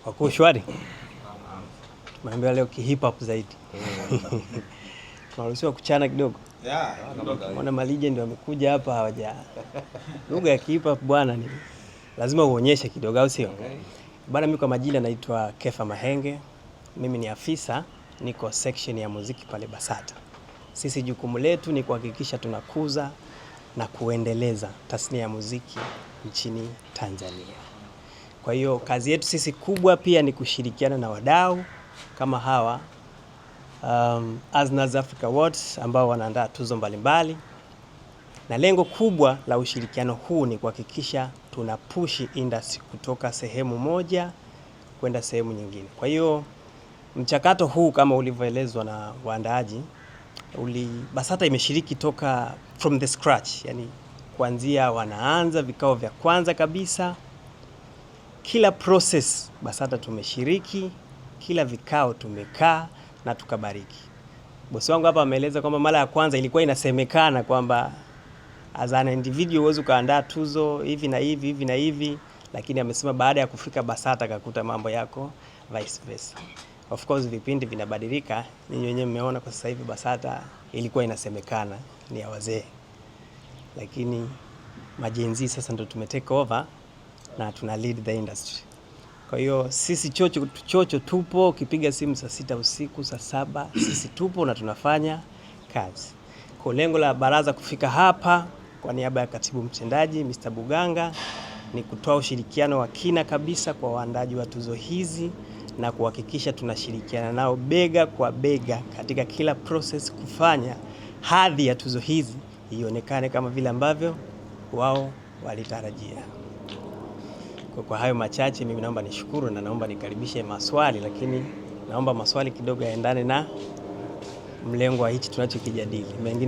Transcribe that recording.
Wako shwari? Tumeambiwa leo hip hop zaidi. Tunaruhusiwa kuchana kidogo? Mbona malegend wamekuja hapa hawaja. Lugha ya hip hop bwana ni lazima uonyeshe kidogo, au sio? Bwana, mimi kwa majina naitwa Kefa Mahenge. Mimi ni afisa, niko section ya muziki pale Basata. Sisi jukumu letu ni kuhakikisha tunakuza na kuendeleza tasnia ya muziki nchini Tanzania. Kwa hiyo kazi yetu sisi kubwa pia ni kushirikiana na wadau kama hawa Aznaz Africa Awards ambao wanaandaa tuzo mbalimbali, na lengo kubwa la ushirikiano huu ni kuhakikisha tuna push industry kutoka sehemu moja kwenda sehemu nyingine. Kwa hiyo mchakato huu kama ulivyoelezwa na waandaaji, Basata imeshiriki toka from the scratch, yani kuanzia wanaanza vikao vya kwanza kabisa. Kila process Basata tumeshiriki, kila vikao tumekaa na tukabariki. Bosi wangu hapa ameeleza kwamba mara ya kwanza ilikuwa inasemekana kwamba as an individual huwezi ukaandaa tuzo hivi na hivi hivi na hivi, lakini amesema baada ya kufika Basata akakuta mambo yako vice versa. Of course vipindi vinabadilika, ninyi wenyewe mmeona kwa sasa hivi Basata ilikuwa inasemekana ni ya wazee, lakini majenzi sasa ndo tumetake over na tuna lead the industry. Kwa hiyo sisi chocho tupo, ukipiga simu saa 6 usiku, saa 7 sisi tupo na tunafanya kazi. Kwa lengo la baraza kufika hapa kwa niaba ya katibu mtendaji Mr. Buganga ni kutoa ushirikiano wa kina kabisa kwa waandaji wa tuzo hizi na kuhakikisha tunashirikiana nao bega kwa bega katika kila process, kufanya hadhi ya tuzo hizi ionekane kama vile ambavyo wao walitarajia. Kwa hayo machache mimi naomba nishukuru na naomba nikaribishe maswali, lakini naomba maswali kidogo yaendane na mlengo wa hichi tunachokijadili. Mengine